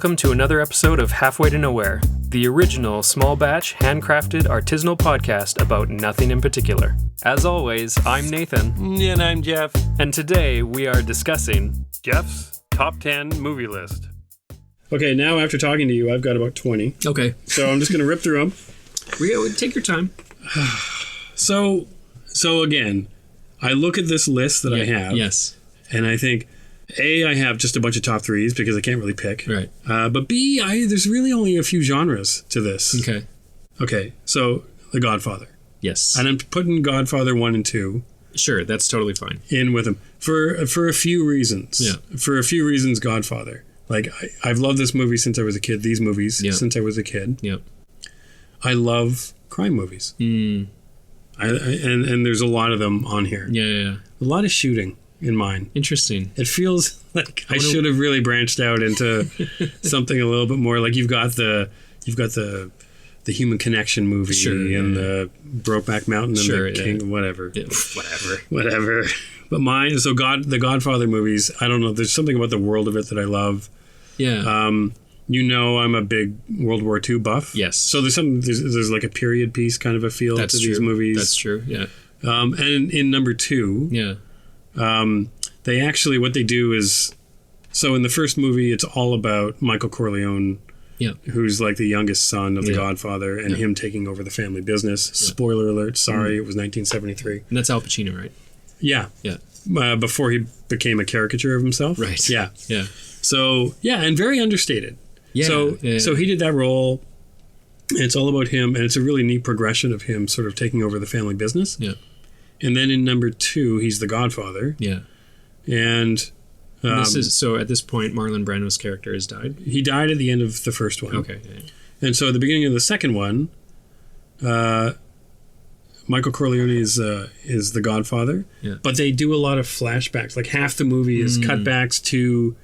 Welcome to another episode of Halfway to Nowhere, the original small batch, handcrafted, artisanal podcast about nothing in particular. As always, I'm Nathan. And I'm Geoff. And today we are discussing Geoff's top 10 movie list. Okay, now after talking to you, I've got about 20. Okay. So I'm just going to rip through them. Take your time. So again, I look at this list that I have. Yes. And I think, A, I have just a bunch of top threes because I can't really pick. Right. But B, there's really only a few genres to this. Okay. Okay, so The Godfather. Yes. And I'm putting Godfather 1 and 2 Sure, that's totally fine. in with them for a few reasons. Yeah. For a few reasons, Godfather. Like, I've loved this movie since I was a kid, these movies since I was a kid. Yep. I love crime movies. And there's a lot of them on here. Yeah. A lot of shooting in mine. Interesting. It feels like I should have really branched out into something a little bit more. Like you've got the Human Connection movie the Brokeback Mountain and the King, whatever. Yeah, whatever. But mine, the Godfather movies, I don't know, there's something about the world of it that I love. Yeah. I'm a big World War II buff. Yes. So there's like a period piece kind of a feel to these movies. That's true, yeah. And in number 2, they actually, what they do is, so in the first movie, it's all about Michael Corleone, who's like the youngest son of the Godfather, and him taking over the family business. Spoiler alert, sorry, it was 1973. And that's Al Pacino, right? Yeah. Yeah. Before he became a caricature of himself. Right. Yeah. Yeah. So, and very understated. Yeah. So he did that role. It's all about him, and it's a really neat progression of him sort of taking over the family business. Yeah. And then in number 2, he's the Godfather. Yeah. And so at this point, Marlon Brando's character has died? He died at the end of the first one. Okay. Yeah. And so at the beginning of the second one, Michael Corleone is the Godfather. Yeah. But they do a lot of flashbacks. Like half the movie is cutbacks to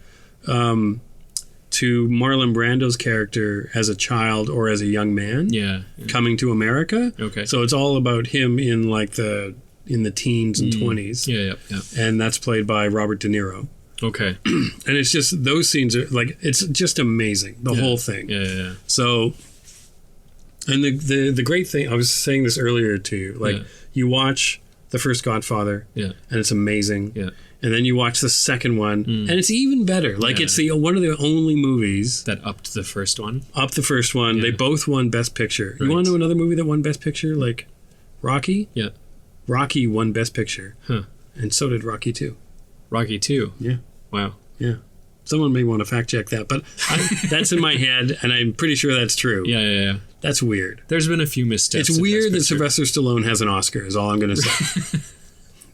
Marlon Brando's character as a child or as a young man coming to America. Okay. So it's all about him in like the teens and 20s. Yeah. And that's played by Robert De Niro. Okay. And it's just, those scenes are like, it's just amazing, the whole thing. Yeah. So, and the great thing, I was saying this earlier to you, like you watch the first Godfather and it's amazing. Yeah. And then you watch the second one and it's even better. Like it's one of the only movies that upped the first one. Yeah. They both won Best Picture. Right. You want to know another movie that won Best Picture? Like Rocky? Yeah. Rocky won Best Picture. Huh. And so did Rocky 2. Rocky 2? Yeah. Wow. Yeah. Someone may want to fact check that, but that's in my head, and I'm pretty sure that's true. Yeah. That's weird. There's been a few missteps. It's weird that Sylvester Stallone has an Oscar, is all I'm going to say.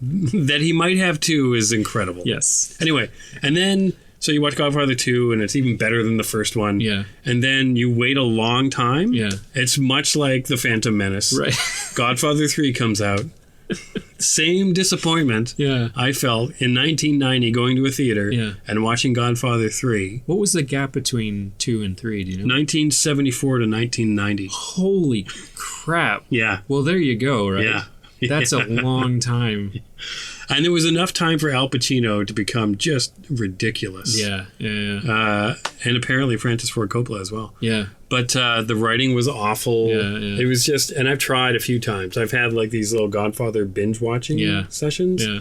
That he might have 2 is incredible. Yes. Anyway, and then, so you watch Godfather 2, and it's even better than the first one. Yeah. And then you wait a long time. Yeah. It's much like The Phantom Menace. Right. Godfather 3 comes out. Same disappointment I felt in 1990 going to a theater and watching Godfather 3. What was the gap between 2 and 3, do you know? 1974 to 1990. Holy crap. Yeah. Well, there you go, right? Yeah. That's a long time. And there was enough time for Al Pacino to become just ridiculous. Yeah. And apparently Francis Ford Coppola as well. Yeah. But the writing was awful. Yeah. It was just, and I've tried a few times. I've had like these little Godfather binge watching sessions. Yeah.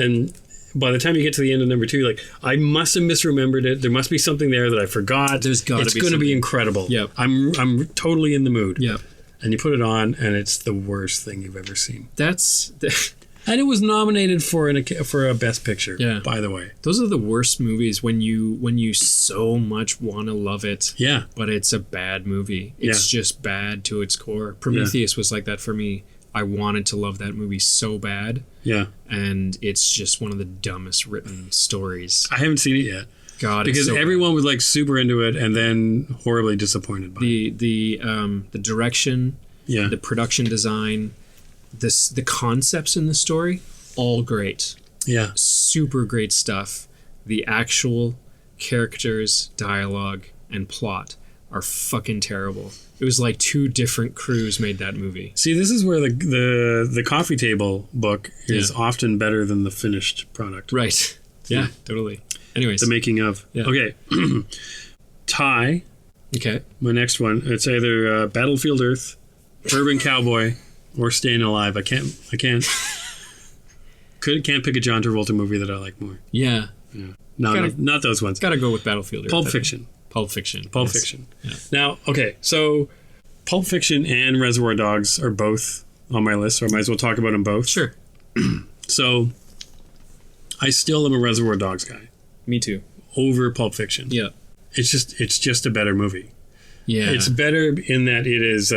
And by the time you get to the end of number 2, like I must have misremembered it. There must be something there that I forgot. There's got to be something. It's going to be incredible. Yep. I'm totally in the mood. Yep. And you put it on, and it's the worst thing you've ever seen. And it was nominated for a Best Picture. Yeah. By the way, those are the worst movies when you so much want to love it. Yeah. But it's a bad movie. It's just bad to its core. Prometheus was like that for me. I wanted to love that movie so bad. Yeah. And it's just one of the dumbest written stories. I haven't seen it yet. God, because so everyone was like super into it and then horribly disappointed by it. The direction, the production design, the concepts in the story, all great. Yeah. Super great stuff. The actual characters, dialogue, and plot are fucking terrible. It was like 2 different crews made that movie. See, this is where the coffee table book is often better than the finished product. Right. Yeah, totally. Anyways. The making of. Yeah. Okay. tie. Okay. My next one. It's either Battlefield Earth, Urban Cowboy, or Staying Alive. I can't pick a John Travolta movie that I like more. Yeah. No, not those ones. Gotta go with Battlefield Earth. Pulp Fiction. Pulp Fiction. Pulp Fiction. Yeah. Now, okay, so Pulp Fiction and Reservoir Dogs are both on my list, so I might as well talk about them both. Sure. So, I still am a Reservoir Dogs guy. Me too. Over Pulp Fiction. Yeah. It's just a better movie. Yeah. It's better in that it is,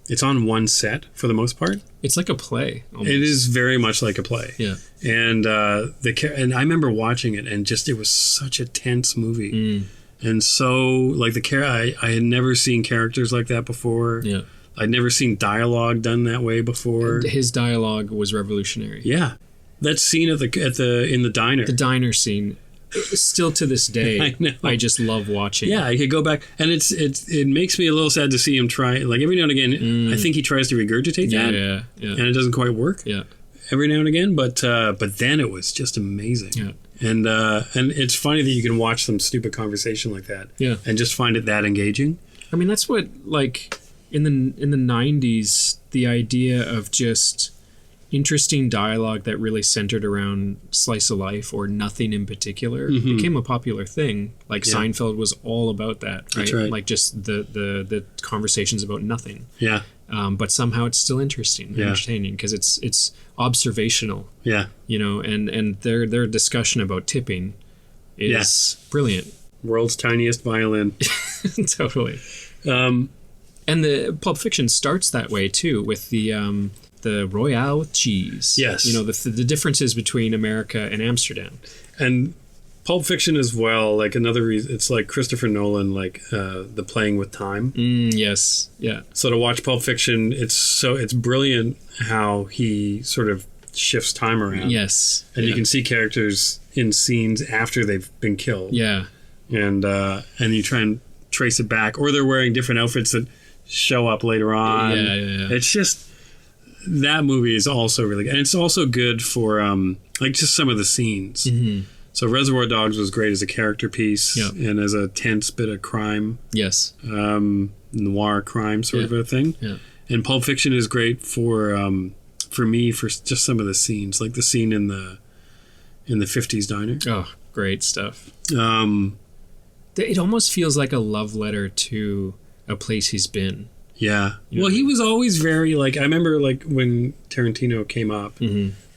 it's on one set for the most part. It's like a play. Almost. It is very much like a play. Yeah. And and I remember watching it, and just it was such a tense movie. And so, like, I had never seen characters like that before. Yeah. I'd never seen dialogue done that way before. His dialogue was revolutionary. Yeah. That scene in the diner. The diner scene. Still to this day, I just love watching. Yeah, I could go back, and it makes me a little sad to see him try. Like every now and again, I think he tries to regurgitate that, and it doesn't quite work. Yeah, every now and again, but then it was just amazing. Yeah, and it's funny that you can watch some stupid conversation like that. Yeah, and just find it that engaging. I mean, that's what like in the 90s, the idea of just interesting dialogue that really centered around slice of life or nothing in particular became a popular thing. Like Seinfeld was all about that, right? That's right. Like just the conversations about nothing. Yeah. But somehow it's still interesting and entertaining because it's observational. Yeah. You know, and their discussion about tipping is brilliant. World's tiniest violin. Totally. And the Pulp Fiction starts that way too with the Royale with cheese. Yes. You know, the differences between America and Amsterdam. And Pulp Fiction as well, like another reason, it's like Christopher Nolan, like the playing with time. Yes. Yeah. So to watch Pulp Fiction, it's brilliant how he sort of shifts time around. Yes. And you can see characters in scenes after they've been killed. Yeah. And you try and trace it back, or they're wearing different outfits that show up later on. Yeah. It's just... That movie is also really good. And it's also good for, like, just some of the scenes. Mm-hmm. So Reservoir Dogs was great as a character piece and as a tense bit of crime. Yes. Noir crime sort of a thing. Yeah. And Pulp Fiction is great for me, for just some of the scenes. Like the scene in the 50s diner. Oh, great stuff. It almost feels like a love letter to a place he's been. Yeah. Well, he was always very, like, I remember, like, when Tarantino came up,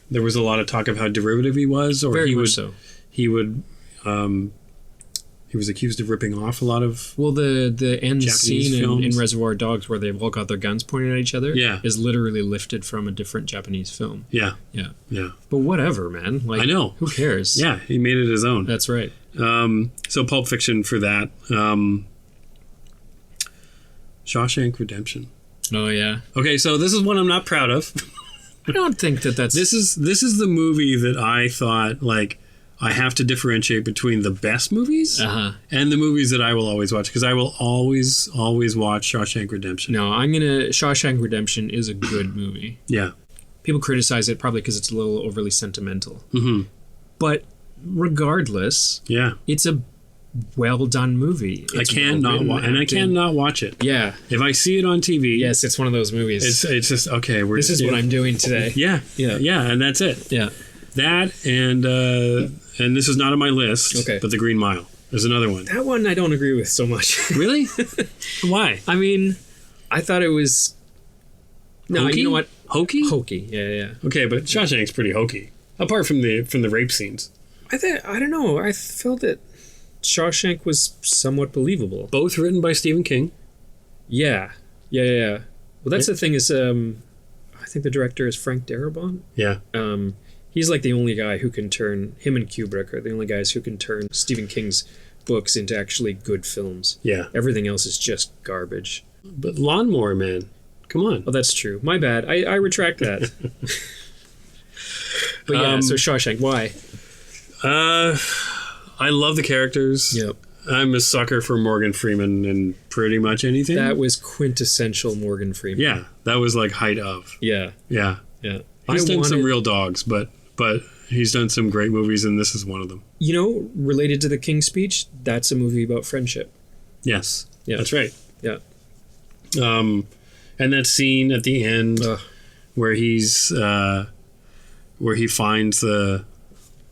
there was a lot of talk of how derivative he was, or very he much so. He was accused of ripping off a lot of the end Japanese scene in Reservoir Dogs where they've all got their guns pointed at each other is literally lifted from a different Japanese film. Yeah. But whatever, man. Like, I know. Who cares? Yeah, he made it his own. That's right. So Pulp Fiction for that. Shawshank Redemption. Oh yeah. Okay, so this is one I'm not proud of. I don't think that's... This is the movie that I thought, like, I have to differentiate between the best movies and the movies that I will always watch, because I will always watch Shawshank Redemption. No, Shawshank Redemption is a good movie. Yeah. People criticize it probably because it's a little overly sentimental. Mm-hmm. But regardless, it's a well-done movie. I cannot watch it. Yeah. If I see it on TV... Yes, it's one of those movies. It's just, okay, this is what I'm doing today. Yeah, and that's it. Yeah. That, and this is not on my list, but The Green Mile. There's another one. That one I don't agree with so much. Really? Why? I mean, I thought it was... No, hokey? You know what? Hokey? Hokey, yeah. Okay, but Shawshank's pretty hokey. Apart from the rape scenes. I don't know. I felt that Shawshank was somewhat believable. Both written by Stephen King. Yeah. Well, that's the thing is, I think the director is Frank Darabont. Yeah. He's like the only guy who can turn, him and Kubrick are the only guys who can turn Stephen King's books into actually good films. Yeah. Everything else is just garbage. But Lawnmower Man, come on. Oh, that's true. My bad. I retract that. But yeah, so Shawshank, why? I love the characters. Yep. I'm a sucker for Morgan Freeman in pretty much anything. That was quintessential Morgan Freeman. Yeah, that was like height of. Yeah. He's done some real dogs, but But he's done some great movies, and this is one of them. You know, related to The King's Speech, that's a movie about friendship. Yes. Yeah. That's right. Yeah. And that scene at the end where he's where he finds the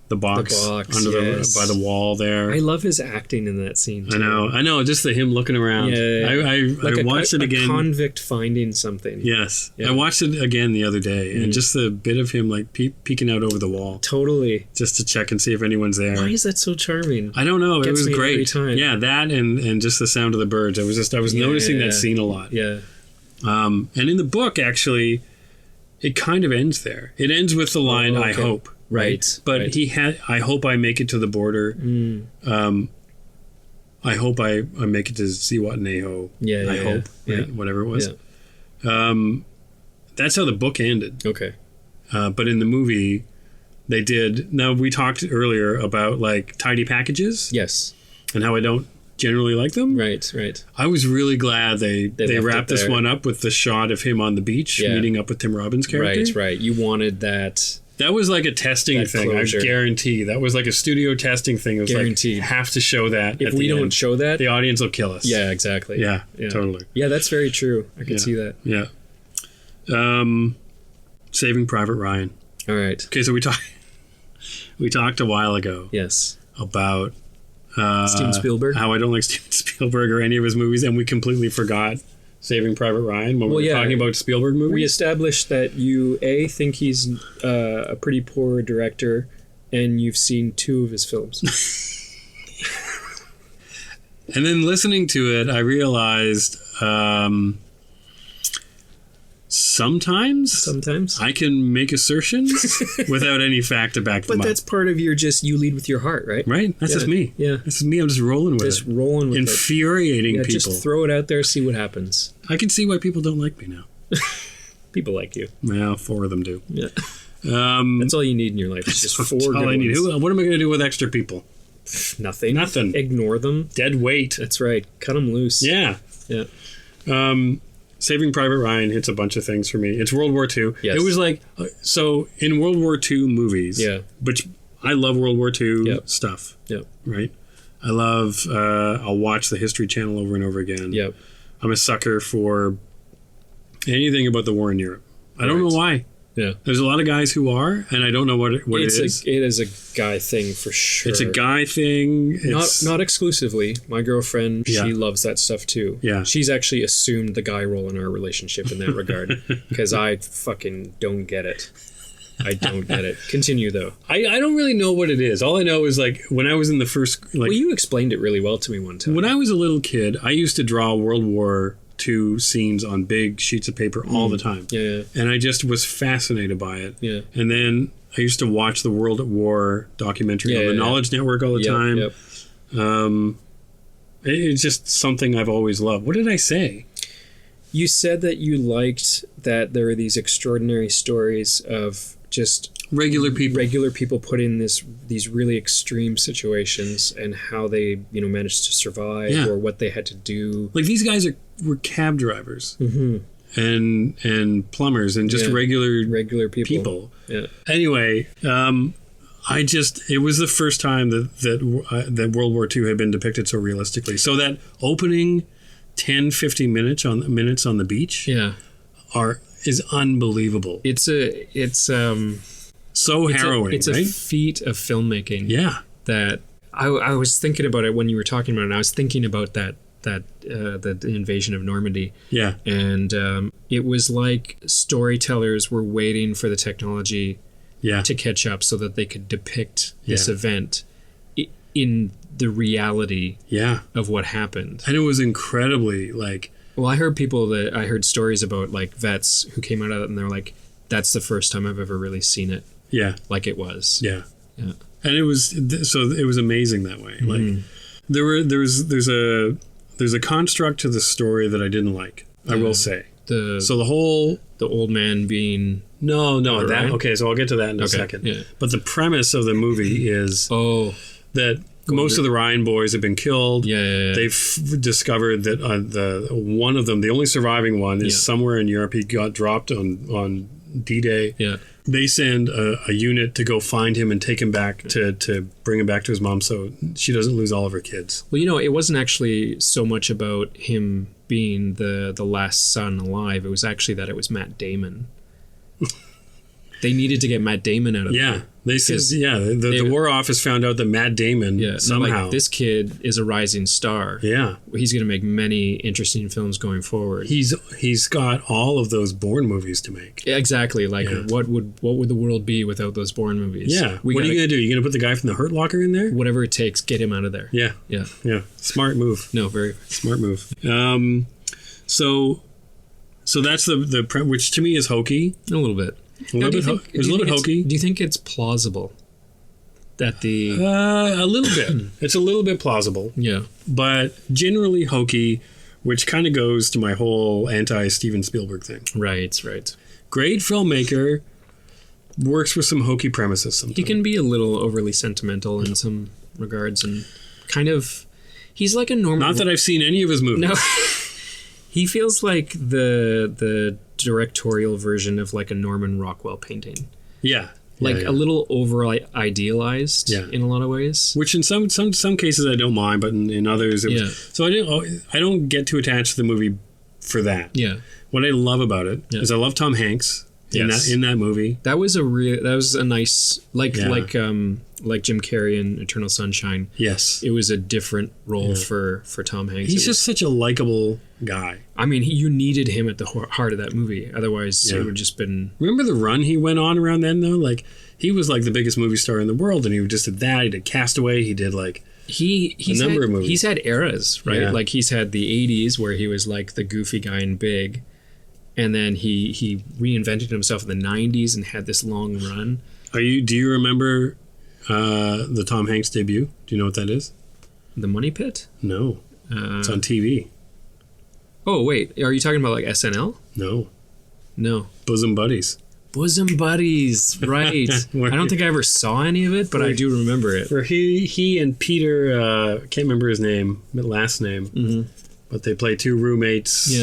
box under by the wall there. I love his acting in that scene too. I know. Just him looking around. I watched it again. A convict finding something. Yes. I watched it again the other day, and just the bit of him like peeking out over the wall. Totally. Just to check and see if anyone's there. Why is that so charming? I don't know. It was great. Every time. Yeah, that and just the sound of the birds. I was noticing that scene a lot. Yeah. And in the book, actually, it kind of ends there. It ends with the line, "I hope." Right. But he had, "I hope I make it to the border. I hope I make it to Zihuatanejo." I hope. Right? Whatever it was. Yeah. That's how the book ended. Okay. But in the movie, they did. Now, we talked earlier about like tidy packages. Yes. And how I don't generally like them. Right. I was really glad they wrapped this one up with the shot of him on the beach meeting up with Tim Robbins' character. Right. You wanted that. That was like a testing thing. Closure. I guarantee that was like a studio testing thing. It was guaranteed. Like, have to show that. If we don't show that, the audience will kill us. Yeah, exactly. Yeah, totally. Yeah, that's very true. I can see that. Yeah. Saving Private Ryan. All right. Okay, so we talked a while ago. Yes. About Steven Spielberg. How I don't like Steven Spielberg or any of his movies, and we completely forgot Saving Private Ryan when we were talking about Spielberg movies. We established that you think he's a pretty poor director, and you've seen 2 of his films. And then listening to it, I realized sometimes I can make assertions without any fact to back them up. But that's part of your you lead with your heart, right? Right? That's just me. Yeah. This is me. I'm just rolling with it. Just rolling with it. Infuriating people. Just throw it out there, see what happens. I can see why people don't like me now. People like you. Well, 4 of them do. Yeah. That's all you need in your life. It's just 4 good ones. All I need. What am I going to do with extra people? Nothing. Ignore them. Dead weight. That's right. Cut them loose. Yeah. Saving Private Ryan hits a bunch of things for me. It's World War II. Yes. It was like, so in World War II movies, which I love World War II stuff. Yep. Right? I love, I'll watch the History Channel over and over again. Yep. I'm a sucker for anything about the war in Europe. I don't know why. Yeah. There's a lot of guys who are, and I don't know what it is. It is a guy thing for sure. It's a guy thing. Not exclusively. My girlfriend, she loves that stuff too. Yeah. She's actually assumed the guy role in our relationship in that regard, because I fucking don't get it. I don't get it. Continue though. I don't really know what it is. All I know is like when I was in the first... well, you explained it really well to me one time. When I was a little kid, I used to draw World War II scenes on big sheets of paper all the time. Yeah. And I just was fascinated by it. Yeah. And then I used to watch the World at War documentary on the Knowledge Network all the time. Yep. It's just something I've always loved. What did I say? You said that you liked that there were these extraordinary stories of just regular people put in these really extreme situations and how they managed to survive or what they had to do. Like these guys were cab drivers and plumbers and just regular people. Yeah. Anyway, it was the first time that World War II had been depicted so realistically. So that opening 10-15 minutes on the beach is unbelievable. It's so harrowing. It's a feat of filmmaking. Yeah. That I was thinking about it when you were talking about it. And I was thinking about the invasion of Normandy. Yeah. And it was like storytellers were waiting for the technology to catch up so that they could depict this event in the reality of what happened. And it was incredibly like... Well, I heard stories about like vets who came out of it and they're like, that's the first time I've ever really seen it. Yeah. Like it was. Yeah. Yeah. And it was amazing that way. Like there's a construct to the story that I didn't like. I will say. The old man being okay, so I'll get to that in a second. Yeah. But the premise of the movie is that most of the Ryan boys have been killed. Yeah. They've discovered that one of them, the only surviving one, is somewhere in Europe. He got dropped on D-Day. Yeah. They send a unit to go find him and take him back to bring him back to his mom so she doesn't lose all of her kids. Well, you know, it wasn't actually so much about him being the last son alive. It was actually that it was Matt Damon. They needed to get Matt Damon out of there. They said, the War Office found out that Matt Damon somehow. Like, this kid is a rising star. Yeah. He's going to make many interesting films going forward. He's got all of those Bourne movies to make. Yeah, exactly. Like, what would the world be without those Bourne movies? Yeah. What are you going to do? You going to put the guy from the Hurt Locker in there? Whatever it takes, get him out of there. Yeah. Yeah. Yeah. Smart move. No, very smart move. So that's the which to me is hokey. A little bit. It was a little bit hokey. Do you think it's plausible that the... a little bit. It's a little bit plausible. Yeah. But generally hokey, which kind of goes to my whole anti-Steven Spielberg thing. Right. Great filmmaker, works with some hokey premises sometimes. He can be a little overly sentimental in some regards and kind of... He's like a normal... Not that I've seen any of his movies. No. He feels like the directorial version of like a Norman Rockwell painting. Yeah. A little over idealized in a lot of ways. Which in some cases I don't mind, but in others it was, so I don't get too attached to the movie for that. Yeah. What I love about it is I love Tom Hanks in that movie. That was a nice like Jim Carrey in Eternal Sunshine. Yes. It was a different role for Tom Hanks. He's just such a likable guy. I mean, you needed him at the heart of that movie. Otherwise, it would have just been... Remember the run he went on around then, though? Like, he was like the biggest movie star in the world, and he just did that. He did Castaway. He did like a number of movies. He's had eras, right? Yeah. Like, he's had the 80s where he was like the goofy guy in Big. And then he reinvented himself in the 90s and had this long run. Do you remember the Tom Hanks debut? Do you know what that is? The Money Pit? No. It's on TV. Oh, wait. Are you talking about like SNL? No. Bosom Buddies. Bosom Buddies, right. I don't think I ever saw any of it, but I do remember it. Where he and Peter, can't remember his last name, but they play two roommates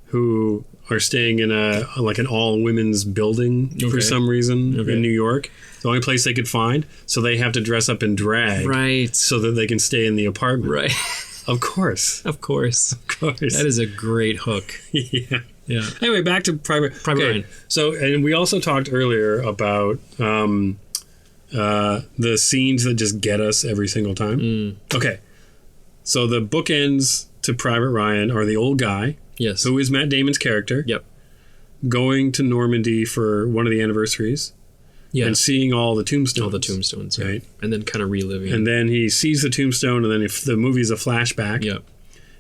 who are staying in an all-women's building for some reason in New York. The only place they could find, so they have to dress up in drag, right, so that they can stay in the apartment. Right. Of course. That is a great hook. Yeah. Anyway, back to Private Ryan. So, and we also talked earlier about the scenes that just get us every single time. Okay. So the bookends to Private Ryan are the old guy. Yes. Who is Matt Damon's character. Yep. Going to Normandy for one of the anniversaries. Yeah. And seeing all the tombstones. All the tombstones, right? And then kind of reliving. And then he sees the tombstone, and then if the movie's a flashback. Yep.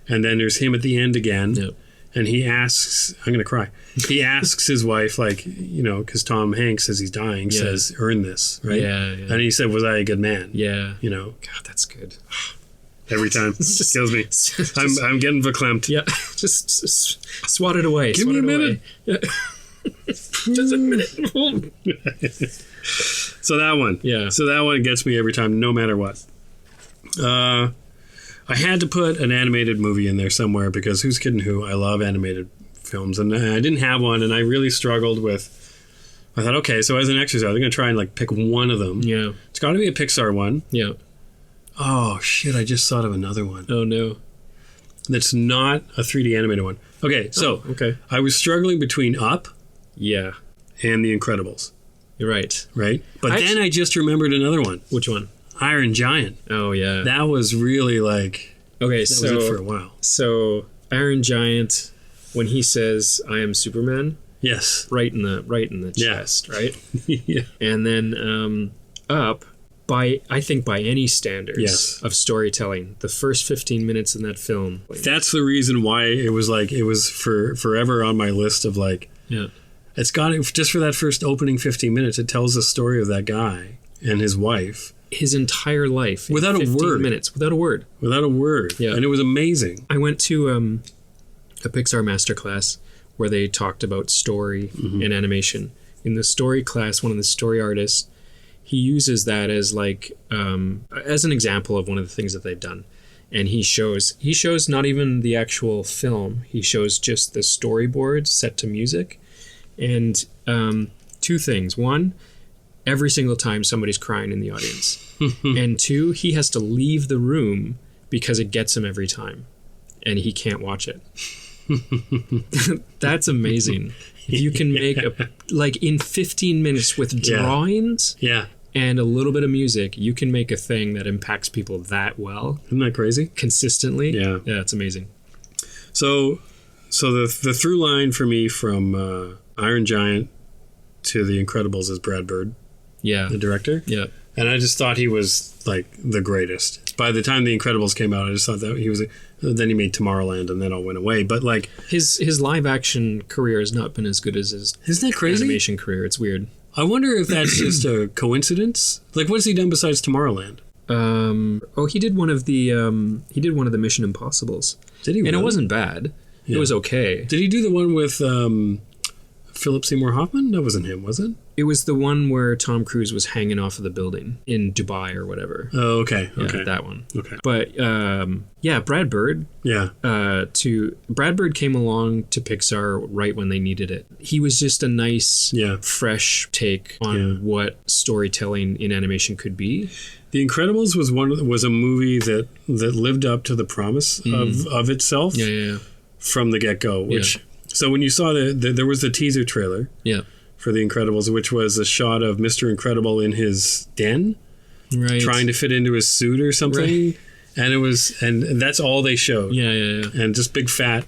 And then there's him at the end again. Yep. And he asks, I'm going to cry. He asks his wife, like, because Tom Hanks, as he's dying, says, earn this, right? Yeah. And he said, was I a good man? Yeah. God, that's good. Every time. It kills me. I'm getting verklempt. Yeah. Just swat it away. Give me a minute. Yeah. Just a minute. So that one. Yeah. So that one gets me every time, no matter what. I had to put an animated movie in there somewhere because who's kidding who? I love animated films. And I didn't have one, and I really struggled with... I thought, okay, so as an exercise, I'm going to try and pick one of them. Yeah. It's got to be a Pixar one. Yeah. Oh, shit, I just thought of another one. Oh, no. That's not a 3D animated one. Okay, so I was struggling between Up and The Incredibles. You're right. Right? But then I just remembered another one. Which one? Iron Giant. Oh, yeah. That was really that was it for a while. So, Iron Giant, when he says, I am Superman. Yes. Right in the chest, right? Yeah. And then Up, I think by any standards of storytelling, the first 15 minutes in that film. That's the reason why it was forever on my list of it's got just for that first opening 15 minutes, it tells the story of that guy and his wife. His entire life. Without a word. Minutes. Without a word. Without a word. Yeah. And it was amazing. I went to a Pixar masterclass where they talked about story and animation. In the story class, one of the story artists, he uses that as as an example of one of the things that they've done. And he shows not even the actual film. He shows just the storyboard set to music. And two things. One, every single time somebody's crying in the audience. And two, he has to leave the room because it gets him every time. And he can't watch it. That's amazing. If you can make in 15 minutes with drawings and a little bit of music, you can make a thing that impacts people that well. Isn't that crazy? Consistently. Yeah, it's amazing. So the through line for me from Iron Giant to The Incredibles is Brad Bird. Yeah. The director. Yeah. And I just thought he was like the greatest. By the time The Incredibles came out, I just thought that he was. Then he made Tomorrowland, and then all went away. But like his live action career has not been as good as his isn't that crazy? Animation career. It's weird. I wonder if that's just a coincidence. Like, what has he done besides Tomorrowland? He did one of the Mission Impossibles. Did he? Really? And it wasn't bad. Yeah. It was okay. Did he do the one with Philip Seymour Hoffman? That wasn't him, was it? It was the one where Tom Cruise was hanging off of the building in Dubai or whatever. Oh, okay. Yeah, okay. That one. Okay. But, Brad Bird. Yeah. Brad Bird came along to Pixar right when they needed it. He was just a nice, fresh take on what storytelling in animation could be. The Incredibles was a movie that lived up to the promise of itself from the get-go, which... Yeah. So when you saw there was the teaser trailer for The Incredibles, which was a shot of Mr. Incredible in his den, trying to fit into his suit or something, and that's all they showed. Yeah. And just big fat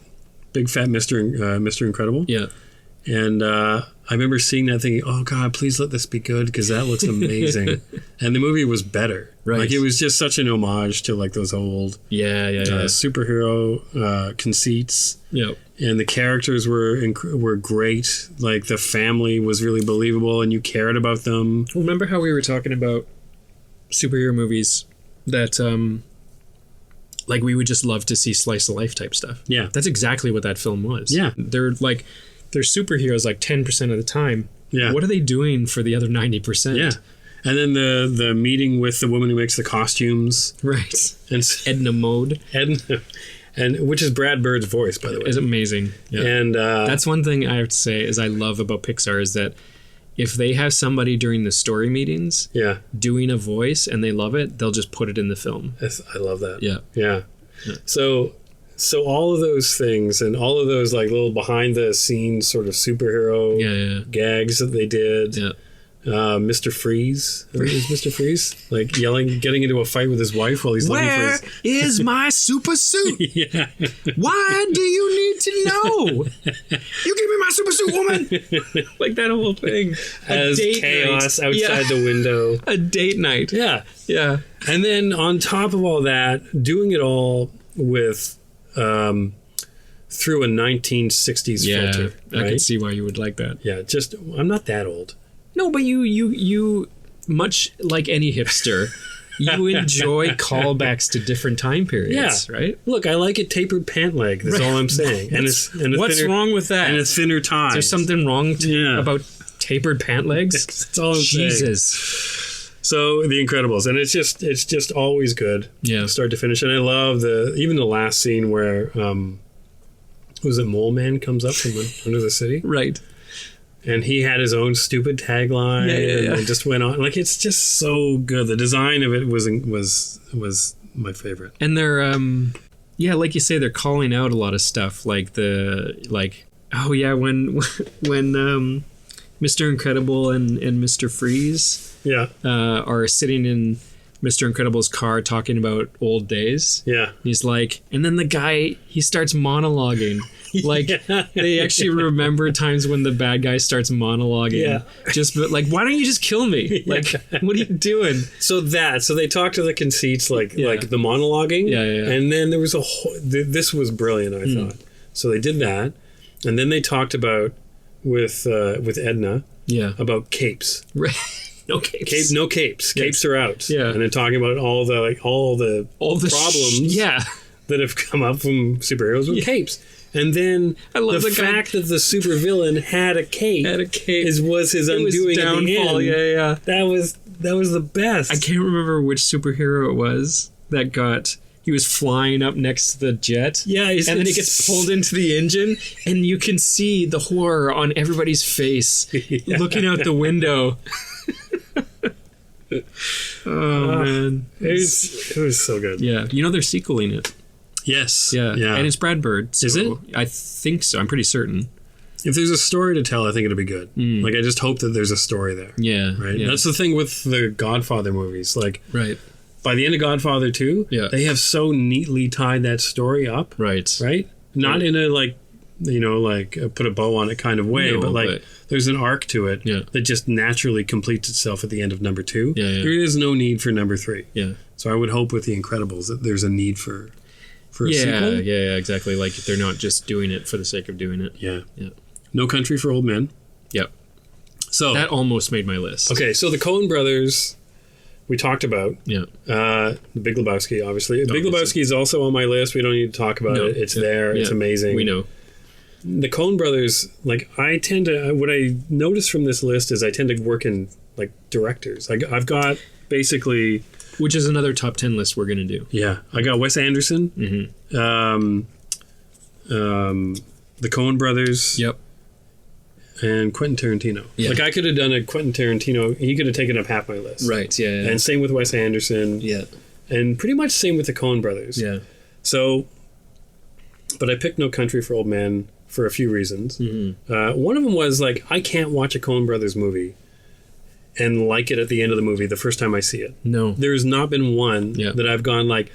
Mr. Incredible. Yeah. And I remember seeing that thinking, oh God, please let this be good because that looks amazing. And the movie was better. Right. Like it was just such an homage to like those old superhero conceits. Yep. And the characters were great. Like the family was really believable and you cared about them. Remember how we were talking about superhero movies that like we would just love to see slice of life type stuff. Yeah. That's exactly what that film was. Yeah. They're superheroes like 10% of the time. Yeah. What are they doing for the other 90%? Yeah. And then the meeting with the woman who makes the costumes. Right. And Edna Mode. And which is Brad Bird's voice, by the way. It's amazing. Yeah. And that's one thing I have to say is I love about Pixar is that if they have somebody during the story meetings doing a voice and they love it, they'll just put it in the film. I love that. Yeah. Yeah. So all of those things and all of those like little behind the scenes sort of superhero gags that they did. Yeah. Mr. Freeze. Is Mr. Freeze like getting into a fight with his wife while he's looking for his... Where is my super suit? Yeah. Why do you need to know? You give me my super suit, woman. Like that whole thing. As chaos night. Outside the window. A date night. Yeah. Yeah. And then on top of all that, doing it all with through a 1960s filter. Right? I can see why you would like that. Yeah. I'm not that old. No, but you much like any hipster, you enjoy callbacks to different time periods, right? Look, I like it tapered pant leg. That's all I'm saying. And what's wrong with that? And it's thinner ties. Is there something wrong about tapered pant legs? That's all I'm saying. Jesus. So The Incredibles, and it's just always good, start to finish. And I love even the last scene where was it Mole Man comes up from under the city, right? And he had his own stupid tagline and just went on. Like, it's just so good. The design of it was my favorite. And they're, like you say, they're calling out a lot of stuff. When Mr. Incredible and Mr. Freeze are sitting in Mr. Incredible's car talking about old days. Yeah. He's like, and then the guy, he starts monologuing. Like, they actually remember times when the bad guy starts monologuing. Yeah. Like, why don't you just kill me? Like, what are you doing? So they talked to the conceits, like the monologuing. Yeah. And then there was this was brilliant, I thought. So they did that. And then they talked about, with Edna, about capes. Right. No capes. No capes. Capes are out. Yeah. And then talking about all the problems that have come up from superheroes with capes. And then the fact that the supervillain had a cape was his undoing at the end. Yeah. That was the best. I can't remember which superhero it was that got he was flying up next to the jet. Yeah, and then he gets pulled into the engine, and you can see the horror on everybody's face looking out the window. Man. It was so good. Yeah. You know they're sequeling it. Yes. Yeah. And it's Brad Bird. So is it? I think so. I'm pretty certain. If there's a story to tell, I think it'll be good. Like, I just hope that there's a story there. Yeah. Right? Yeah. That's the thing with the Godfather movies. Like, right. By the end of Godfather 2, they have so neatly tied that story up. Right. Right? Not in a, like, you know, like, put a bow on it kind of way, but, like, there's an arc to it that just naturally completes itself at the end of number 2. Yeah, yeah. There is no need for number 3. Yeah. So I would hope with The Incredibles that there's a need for a sequel. Yeah, exactly. Like, they're not just doing it for the sake of doing it. Yeah. No Country for Old Men. Yep. So that almost made my list. Okay, so the Coen brothers we talked about. Yeah. The Big Lebowski, obviously. Big Lebowski is also on my list. We don't need to talk about it. It's there. It's amazing. We know. The Coen brothers, like, I tend to, what I notice from this list is I tend to work in, like, directors. I've got basically... Which is another top 10 list we're going to do. Yeah. I got Wes Anderson. The Coen brothers. Yep. And Quentin Tarantino. Yeah. Like, I could have done a Quentin Tarantino. He could have taken up half my list. Right, yeah. And same with Wes Anderson. Yeah. And pretty much same with the Coen brothers. Yeah. So, but I picked No Country for Old Men for a few reasons. One of them was, like, I can't watch a Coen brothers movie and like it at the end of the movie the first time I see it. No. There's not been one that I've gone, like,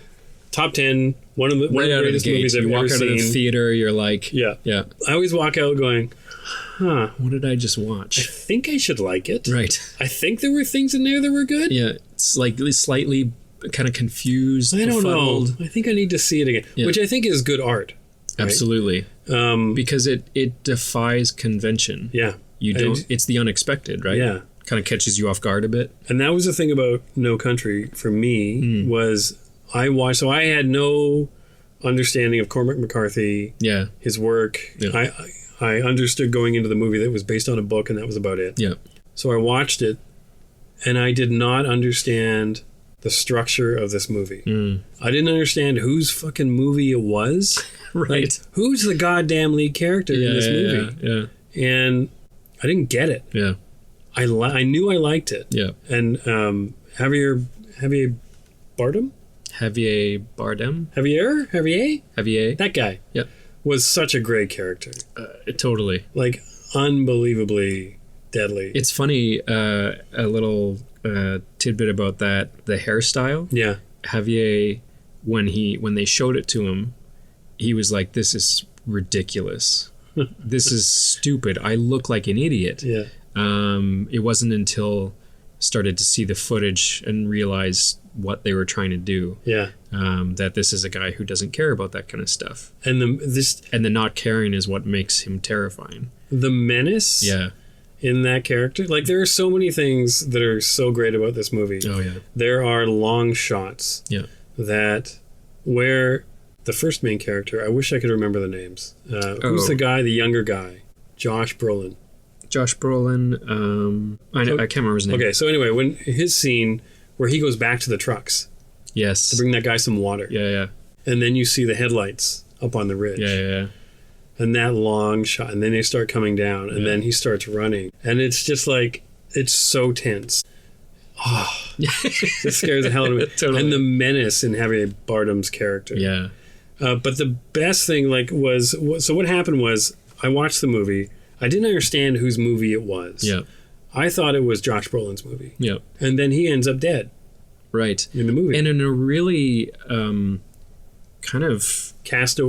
top 10, one of the greatest movies I've ever seen. You walk out of the theater, you're like... Yeah. I always walk out going... What did I just watch? I think I should like it. Right. I think there were things in there that were good. Yeah. It's like slightly kind of confused. I don't know. I think I need to see it again, which I think is good art. Right? Absolutely. Because it defies convention. Yeah. It's the unexpected, right? Yeah. Kind of catches you off guard a bit. And that was the thing about No Country for me was I had no understanding of Cormac McCarthy. Yeah. His work. Yeah. I understood going into the movie that it was based on a book, and that was about it. Yeah. So I watched it, and I did not understand the structure of this movie. I didn't understand whose fucking movie it was. Right. Like, who's the goddamn lead character in this movie? Yeah. And I didn't get it. Yeah. I knew I liked it. Yeah. And Javier Bardem? Javier Bardem? Javier? That guy. Yep. Was such a great character. Totally. Like, unbelievably deadly. It's funny, a little tidbit about that, the hairstyle. Yeah. Javier, when they showed it to him, he was like, this is ridiculous. This is stupid. I look like an idiot. Yeah. It wasn't until started to see the footage and realize what they were trying to do. Yeah. That this is a guy who doesn't care about that kind of stuff. And the not caring is what makes him terrifying. The menace. Yeah. In that character, like, there are so many things that are so great about this movie. Oh yeah. There are long shots. Yeah. That where the first main character, I wish I could remember the names. Who's the guy, the younger guy? Josh Brolin. I can't remember his name. Okay, so anyway, when his scene where he goes back to the trucks. Yes. To bring that guy some water. Yeah. And then you see the headlights up on the ridge. Yeah. And that long shot, and then they start coming down, and then he starts running. And it's just like, it's so tense. Oh, it scares the hell out of me. Totally. And the menace in Javier Bardem's character. Yeah. But the best thing, like, was... So what happened was, I watched the movie. I didn't understand whose movie it was. Yeah. I thought it was Josh Brolin's movie. Yeah. And then he ends up dead. Right. In the movie. And in a really kind of... Cast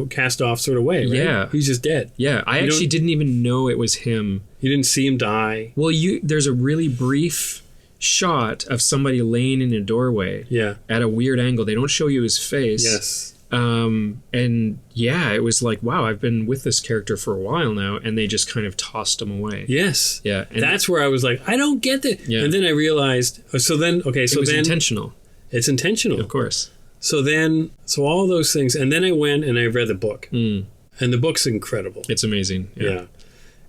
off sort of way, right? Yeah. He's just dead. Yeah. I actually didn't even know it was him. You didn't see him die? Well, there's a really brief shot of somebody laying in a doorway. Yeah. At a weird angle. They don't show you his face. Yes. And yeah, it was like, wow, I've been with this character for a while now, and they just kind of tossed him away. Yes. Yeah. And that's where I was like, I don't get it. Yeah. And then I realized, it was intentional. It's intentional. Of course. So all those things, and then I went and I read the book. And the book's incredible. It's amazing. Yeah.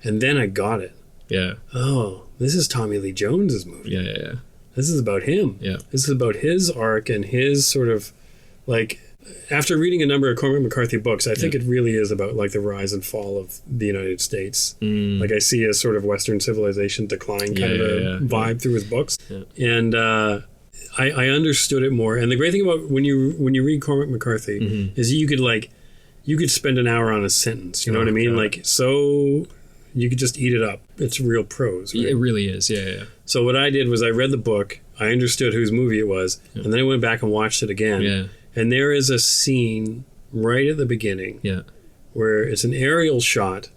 And then I got it. Yeah. Oh, this is Tommy Lee Jones's movie. Yeah. This is about him. Yeah. This is about his arc and his sort of, like, after reading a number of Cormac McCarthy books, I think it really is about like the rise and fall of the United States. Like I see a sort of Western civilization decline kind of a vibe through his books. And I understood it more. And the great thing about when you read Cormac McCarthy is you could spend an hour on a sentence. You know what I mean? Like, so you could just eat it up. It's real prose. Right? It really is. Yeah. So what I did was I read the book, I understood whose movie it was, and then I went back and watched it again. Yeah. And there is a scene right at the beginning where it's an aerial shot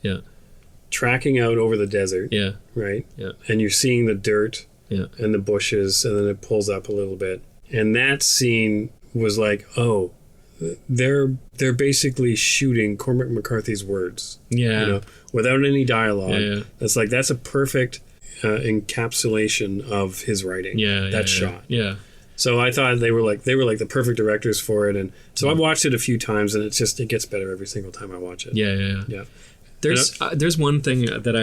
tracking out over the desert. Yeah. Right? Yeah. And you're seeing the dirt and the bushes, and then it pulls up a little bit. And that scene was like, oh, they're basically shooting Cormac McCarthy's words. Yeah. You know, without any dialogue. Yeah. That's a perfect encapsulation of his writing. Yeah. That shot. Yeah. So I thought they were like the perfect directors for it, and so I've watched it a few times, and it gets better every single time I watch it. Yeah. There's one thing that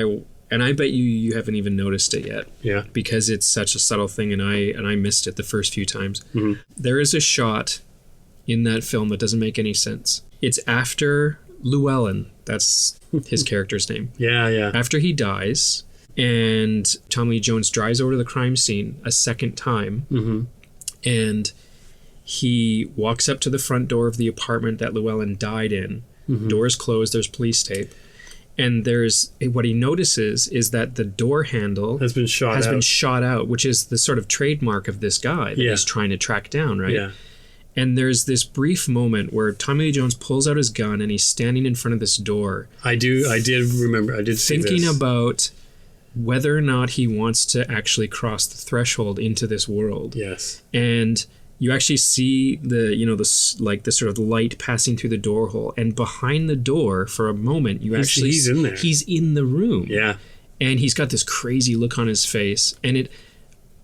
I bet you haven't even noticed it yet. Yeah. Because it's such a subtle thing, and I missed it the first few times. Mm-hmm. There is a shot in that film that doesn't make any sense. It's after Llewellyn. That's his character's name. Yeah. After he dies, and Tommy Lee Jones drives over to the crime scene a second time. Mm-hmm. And he walks up to the front door of the apartment that Llewellyn died in. Mm-hmm. Doors closed, there's police tape. And what he notices is that the door handle has been shot out, which is the sort of trademark of this guy that he's trying to track down, right? Yeah. And there's this brief moment where Tommy Lee Jones pulls out his gun and he's standing in front of this door. I did see this. Thinking about whether or not he wants to actually cross the threshold into this world. Yes. And you actually see the sort of light passing through the door hole, and behind the door for a moment he's in there. He's in the room. Yeah. And he's got this crazy look on his face, and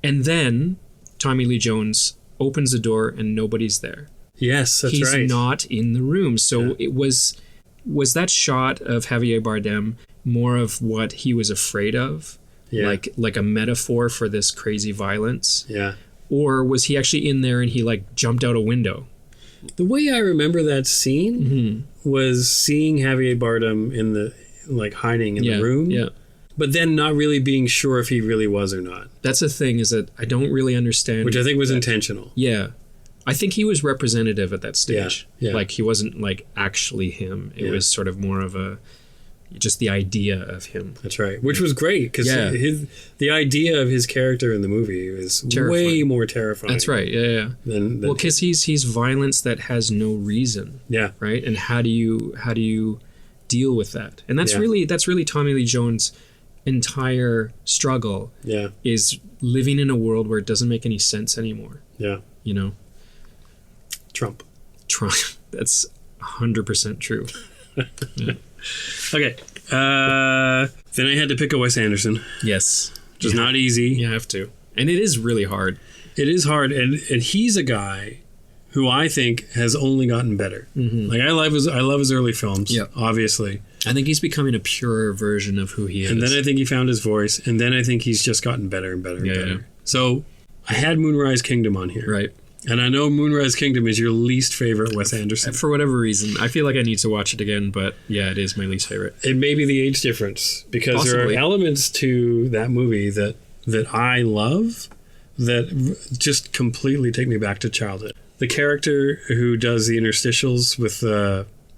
then Tommy Lee Jones opens the door and nobody's there. Yes, that's right. He's not in the room. So it was that shot of Javier Bardem more of what he was afraid of, like a metaphor for this crazy violence? Yeah. Or was he actually in there and he like jumped out a window? The way I remember that scene was seeing Javier Bardem in the hiding in the room. Yeah. But then not really being sure if he really was or not. That's the thing, is that I don't really understand. Which I think was intentional. Yeah. I think he was representative at that stage. Yeah. Like he wasn't like actually him. It was sort of more of just the idea of him. That's right. Which was great, because the idea of his character in the movie is way more terrifying. That's right. Yeah. Well, because he's violence that has no reason. Yeah. Right. And how do you deal with that? And that's really Tommy Lee Jones' entire struggle. Yeah. Is living in a world where it doesn't make any sense anymore. Yeah. You know. Trump. That's 100% true. Yeah. Okay. Then I had to pick a Wes Anderson. Yes. Which is not easy. You have to. And it is really hard. It is hard. And he's a guy who I think has only gotten better. Mm-hmm. Like I love his early films, obviously. I think he's becoming a purer version of who he is. And then I think he found his voice. And then I think he's just gotten better and better and better. Yeah. So I had Moonrise Kingdom on here. Right. And I know Moonrise Kingdom is your least favorite Wes Anderson. For whatever reason. I feel like I need to watch it again, but yeah, it is my least favorite. It may be the age difference, because there are elements to that movie that I love that just completely take me back to childhood. The character who does the interstitials with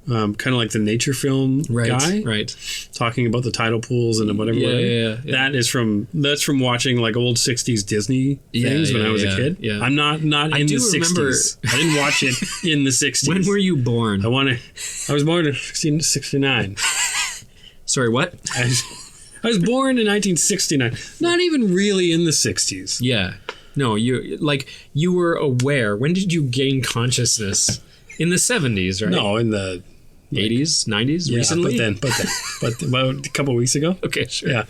kind of like the nature film guy, right? Talking about the tidal pools and whatever. Yeah. That's from watching like old '60s Disney things when I was a kid. Yeah. I'm not in the '60s. I didn't watch it in the '60s. When were you born? I was born in 1969. Sorry, what? I was born in 1969. Not even really in the '60s. Yeah. No, you were aware. When did you gain consciousness? In the 70s, right? No, in the 80s, 90s, recently? But about a couple of weeks ago. Okay, sure. Yeah.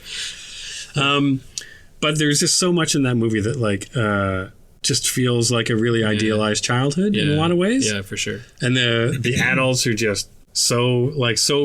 But there's just so much in that movie that just feels like a really idealized childhood in a lot of ways. Yeah, for sure. And the adults are just so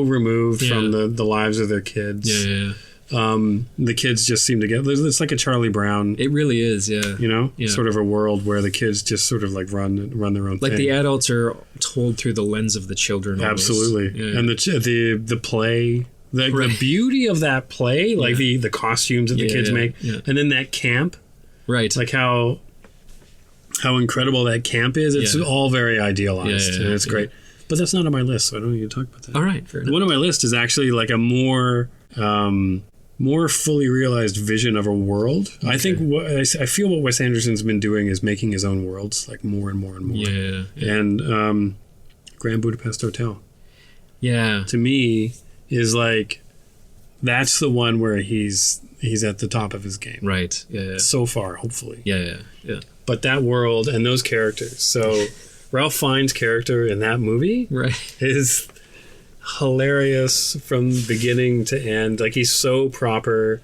removed from the lives of their kids. Yeah. The kids just seem to get... It's like a Charlie Brown... It really is, yeah. You know? Yeah. Sort of a world where the kids just sort of like run their own thing. Like the adults are told through the lens of the children. Almost. Absolutely. Yeah. And the play... The beauty of that play, like the costumes that the kids make, and then that camp. Right. Like how incredible that camp is. It's all very idealized, and it's great. But that's not on my list, so I don't need to talk about that. All right, fair enough. One on my list is actually like a more fully realized vision of a world. Okay. I think I feel what Wes Anderson's been doing is making his own worlds like more and more and more. Yeah. And Grand Budapest Hotel. Yeah. To me, is like that's the one where he's at the top of his game. Right. Yeah. So far, hopefully. Yeah. But that world and those characters. So Ralph Fiennes' character in that movie is hilarious from beginning to end. Like, he's so proper.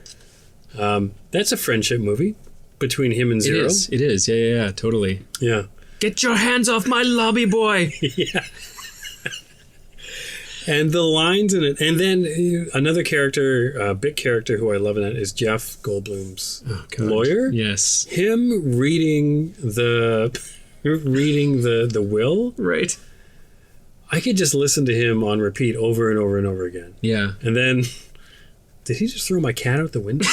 That's a friendship movie between him and Zero. It is. Yeah, totally. Yeah. Get your hands off my lobby boy. Yeah. And the lines in it. And then another character, bit character who I love in it is Jeff Goldblum's lawyer. Yes. Him reading the will. Right. I could just listen to him on repeat over and over and over again. Yeah. And then, did he just throw my cat out the window?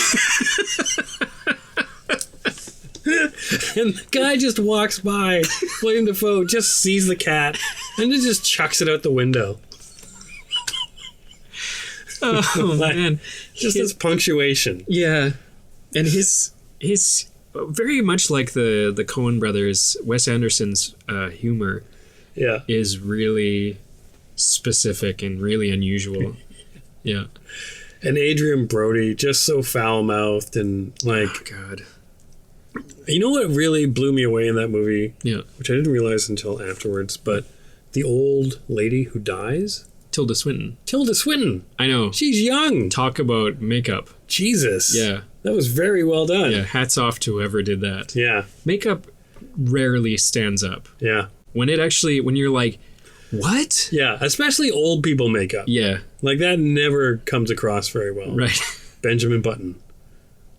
And the guy just walks by, William Dafoe just sees the cat and then just chucks it out the window. Oh, man. Just his punctuation. Yeah. And his very much like the Coen brothers, Wes Anderson's humor is really specific and really unusual. Yeah. And Adrian Brody, just so foul-mouthed and like... Oh, God. You know what really blew me away in that movie? Yeah. Which I didn't realize until afterwards, but the old lady who dies... Tilda Swinton. I know. She's young. Talk about makeup. Jesus. Yeah. That was very well done. Yeah, hats off to whoever did that. Yeah. Makeup rarely stands up. Yeah. When you're like, what? Yeah, especially old people makeup. Yeah. Like, that never comes across very well. Right. Benjamin Button.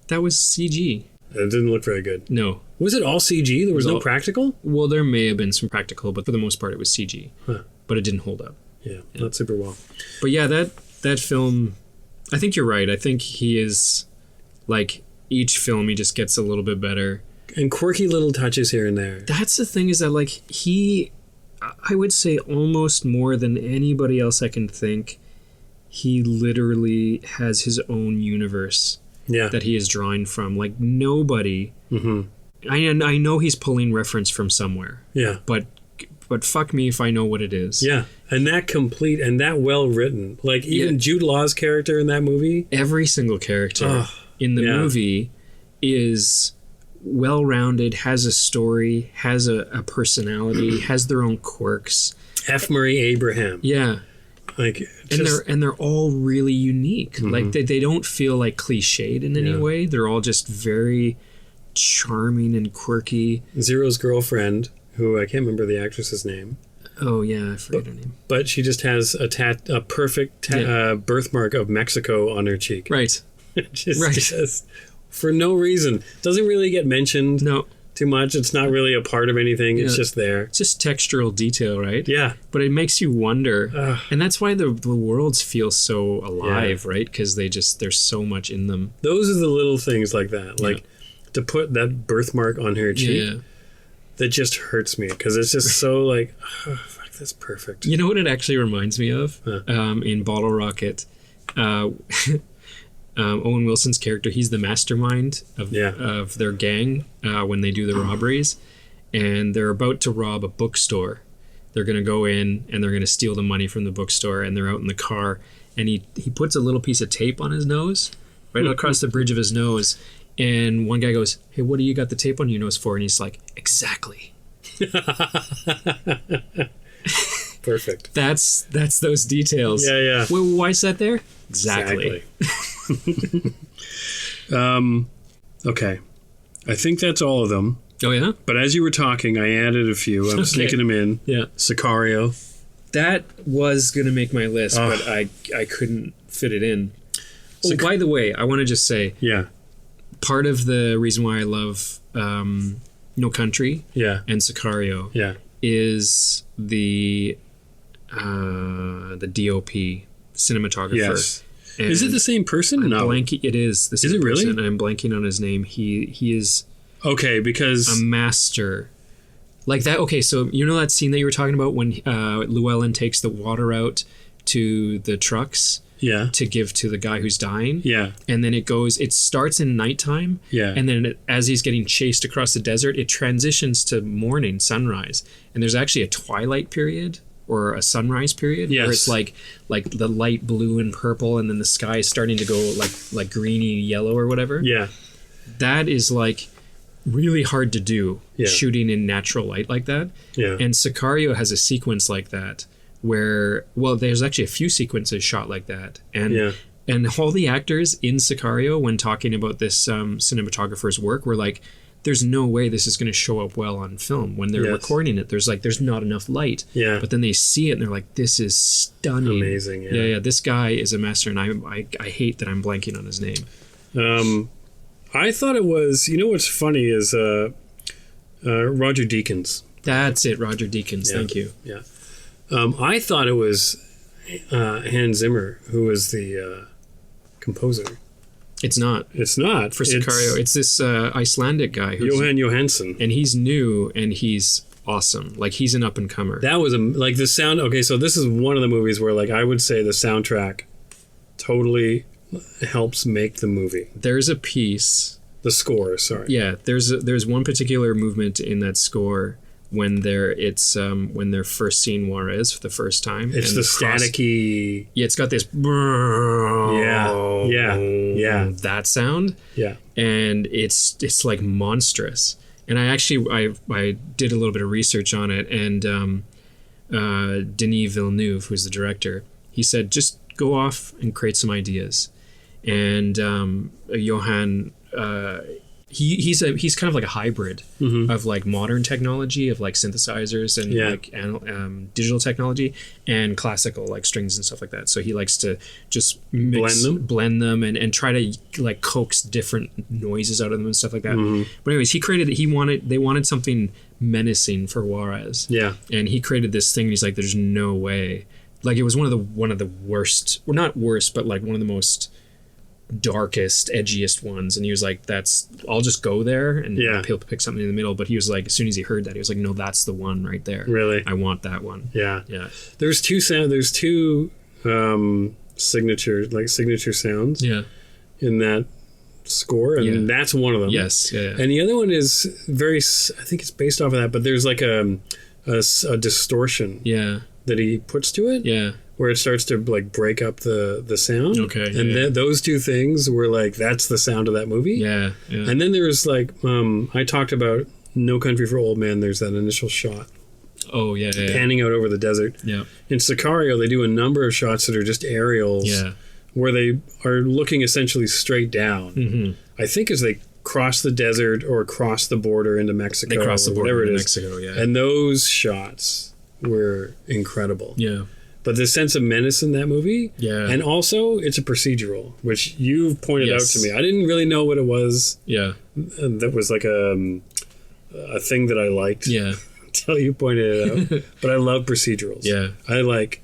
That was CG. It didn't look very good. No. Was it all CG? There was no practical? Well, there may have been some practical, but for the most part it was CG. Huh. But it didn't hold up. Yeah, not super well. But yeah, that film, I think you're right. I think he is, like, each film he just gets a little bit better. And quirky little touches here and there. That's the thing, is that, like, I would say almost more than anybody else I can think, he literally has his own universe that he is drawing from. Like, nobody... Mm-hmm. I know he's pulling reference from somewhere. Yeah. But fuck me if I know what it is. Yeah. And that complete and that well written. Like, even Jude Law's character in that movie. Every single character in the movie is well-rounded, has a story, has a personality, has their own quirks. F. Murray Abraham. Yeah. Like, and they're all really unique. Mm-hmm. Like, they don't feel like cliched in any way. They're all just very charming and quirky. Zero's girlfriend, who I can't remember the actress's name. Oh, yeah, I forget her name. But she just has a perfect birthmark of Mexico on her cheek. Right. Just for no reason. Doesn't really get mentioned too much. It's not really a part of anything. It's just there. It's just textural detail, right? Yeah. But it makes you wonder. And that's why the worlds feel so alive, right? Because there's so much in them. Those are the little things like that. Like, to put that birthmark on her cheek, that just hurts me. Because it's just so like, fuck, that's perfect. You know what it actually reminds me of? In Bottle Rocket, Owen Wilson's character, he's the mastermind of their gang when they do the robberies, and they're about to rob a bookstore. They're going to go in and they're going to steal the money from the bookstore, and they're out in the car, and he puts a little piece of tape on his nose, right across the bridge of his nose, and one guy goes, "Hey, what do you got the tape on your nose for?" And he's like, "Exactly." Perfect. That's those details. Yeah. Well, why is that there? Exactly. Okay. I think that's all of them. Oh, yeah? But as you were talking, I added a few. I'm sneaking them in. Yeah. Sicario. That was going to make my list, but I couldn't fit it in. Oh, by the way, I want to just say, yeah, part of the reason why I love No Country and Sicario is the DOP, cinematographer. Yes. Is it the same person? It is. The same is it really? Person, and I'm blanking on his name. He is because a master. Like that. Okay, so you know that scene that you were talking about when Llewellyn takes the water out to the trucks to give to the guy who's dying? Yeah. And then it starts in nighttime. Yeah. And then as he's getting chased across the desert, it transitions to morning, sunrise. And there's actually a twilight period or a sunrise period where it's like the light blue and purple, and then the sky is starting to go like greeny yellow or whatever. Yeah. That is like really hard to do, shooting in natural light like that. Yeah. And Sicario has a sequence like that where, well, there's actually a few sequences shot like that. And all the actors in Sicario, when talking about this cinematographer's work, were like, there's no way this is going to show up well on film. When they're recording it, there's not enough light. Yeah. But then they see it and they're like, this is stunning. Amazing. Yeah. This guy is a master, and I hate that I'm blanking on his name. I thought it was, you know what's funny is Roger Deakins. That's it, Roger Deakins. Thank you. Yeah. I thought it was Hans Zimmer who was the composer. It's not. It's not. For Sicario. It's this Icelandic guy. Johan Johansson. And he's new, and he's awesome. Like, he's an up-and-comer. That was, like, the sound... Okay, so this is one of the movies where, like, I would say the soundtrack totally helps make the movie. There's a piece... The score, sorry. Yeah, there's one particular movement in that score when they're first seeing Juarez for the first time. It's the staticky... Yeah, it's got this... Yeah. That sound. Yeah. And it's like monstrous. And I did a little bit of research on it, and Denis Villeneuve, who's the director, he said, just go off and create some ideas. And Johan... He's kind of like a hybrid of like modern technology, of like synthesizers and like digital technology, and classical, like strings and stuff like that. So he likes to just blend them and try to like coax different noises out of them and stuff like that. But anyways, they wanted something menacing for Juarez. Yeah. And he created this thing, and he's like, there's no way. Like, it was one of the worst, well, not worst, but like one of the most darkest, edgiest ones, and he was like, I'll just go there and he'll pick something in the middle. But he was like, as soon as he heard that, he was like, no, that's the one right there. Really? I want that one. Yeah. There's two signature sounds in that score, and that's one of them. Yes. And the other one is I think it's based off of that, but there's like a distortion that he puts to it, where it starts to like break up the sound. Okay. And those two things were like, that's the sound of that movie. Yeah. And then there's like, I talked about No Country for Old Men. There's that initial shot. Oh, yeah. Panning out over the desert. Yeah. In Sicario, they do a number of shots that are just aerials. Yeah. Where they are looking essentially straight down. Mm-hmm. I think as they cross the desert or cross the border into Mexico. They cross the border into Mexico, yeah. And those shots were incredible. Yeah. But the sense of menace in that movie, and also it's a procedural, which you've pointed out to me. I didn't really know what it was. Yeah, that was like a thing that I liked. Yeah, until you pointed it out. But I love procedurals. Yeah, I like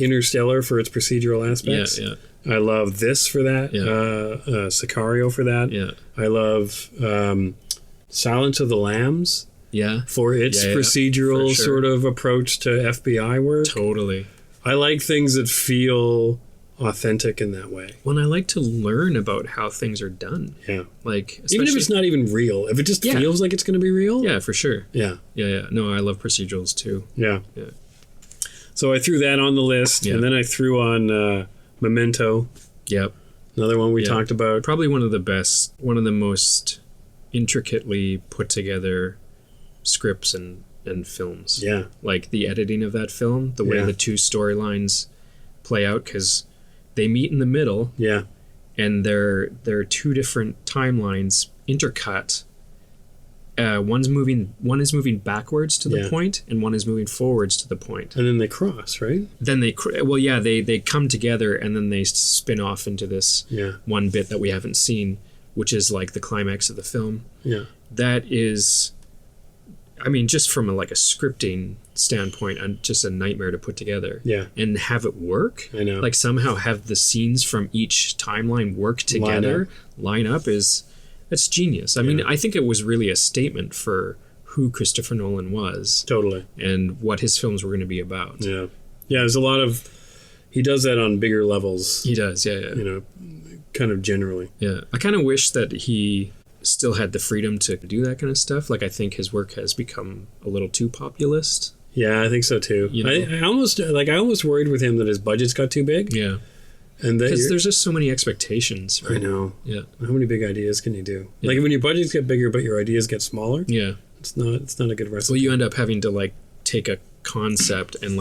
Interstellar for its procedural aspects. Yeah. I love this for that. Yeah. Sicario for that. Yeah, I love Silence of the Lambs. Yeah, for its procedural for sort of approach to FBI work. Totally. I like things that feel authentic in that way. Well, and I like to learn about how things are done. Yeah. Like, even if it's not even real, if it just feels like it's going to be real. Yeah, for sure. Yeah. No, I love procedurals too. Yeah. So I threw that on the list, and then I threw on Memento. Yep. Another one we talked about. Probably one of the most intricately put together scripts and films. Yeah. Like the editing of that film, the way the two storylines play out, because they meet in the middle. Yeah. And they're two different timelines intercut one is moving backwards to the point, and one is moving forwards to the point. And then they cross, right? Then they come together, and then they spin off into this one bit that we haven't seen, which is like the climax of the film. Yeah. That is, I mean, just from a scripting standpoint, just a nightmare to put together. Yeah. And have it work. I know. Like somehow have the scenes from each timeline work together, line up that's genius. I mean, I think it was really a statement for who Christopher Nolan was. Totally. And what his films were going to be about. Yeah. Yeah, there's a lot of, he does that on bigger levels. He does, yeah. You know, kind of generally. Yeah. I kind of wish that he still had the freedom to do that kind of stuff. Like, I think his work has become a little too populist. Yeah, I think so too. You know? I almost worried with him that his budgets got too big. Yeah. And because there's just so many expectations, right? I know. Yeah. How many big ideas can you do? Yeah. Like when your budgets get bigger but your ideas get smaller. Yeah. It's not a good recipe. Well, you end up having to take a concept and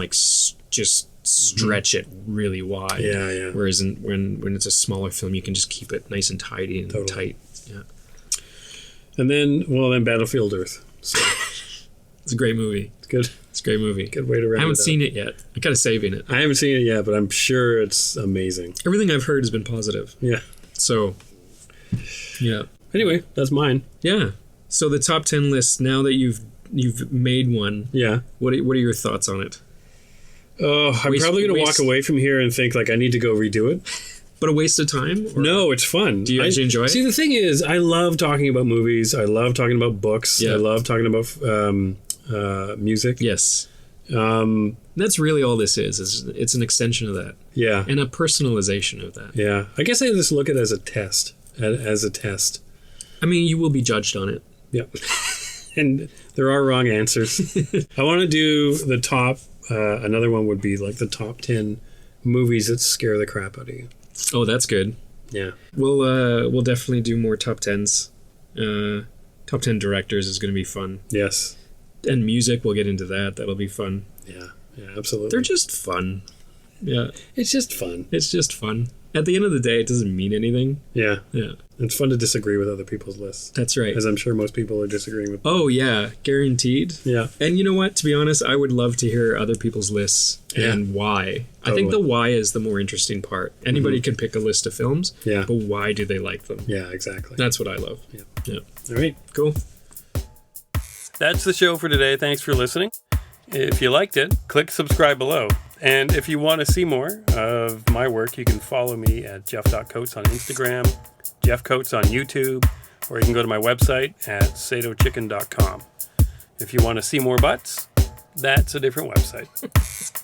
just stretch it really wide. Yeah, yeah. Whereas when it's a smaller film, you can just keep it nice and tidy and tight. Yeah. And then Battlefield Earth. So. It's a great movie. It's good. It's a great movie. Good way to wrap it up. I haven't seen it yet. I'm kind of saving it. I haven't seen it yet, but I'm sure it's amazing. Everything I've heard has been positive. Yeah. So, yeah. Anyway, that's mine. Yeah. So the top 10 list, now that you've made one. Yeah. What are your thoughts on it? Oh, I'm probably going to walk away from here and think I need to go redo it. But a waste of time? Or? No, it's fun. Do you actually enjoy it? See, the thing is, I love talking about movies. I love talking about books. Yeah. I love talking about music. Yes. That's really all this is. It's an extension of that. Yeah. And a personalization of that. Yeah. I guess I just look at it as a test. I mean, you will be judged on it. Yep. And there are wrong answers. I want to do the top. Another one would be the top 10 movies that scare the crap out of you. Oh, that's good. Yeah. We'll definitely do more top 10s. Top 10 directors is going to be fun. Yes. And music, we'll get into that. That'll be fun. Yeah. Yeah, absolutely. They're just fun. Yeah. It's just fun. It's just fun. At the end of the day, it doesn't mean anything. Yeah. Yeah. It's fun to disagree with other people's lists. That's right. As I'm sure most people are disagreeing with. Oh, yeah. Guaranteed. Yeah. And you know what? To be honest, I would love to hear other people's lists and why. Totally. I think the why is the more interesting part. Anybody can pick a list of films, but why do they like them? Yeah, exactly. That's what I love. Yeah. All right. Cool. That's the show for today. Thanks for listening. If you liked it, click subscribe below. And if you want to see more of my work, you can follow me at Geoff.Coates on Instagram, Geoff Coates on YouTube, or you can go to my website at satochicken.com. If you want to see more butts, that's a different website.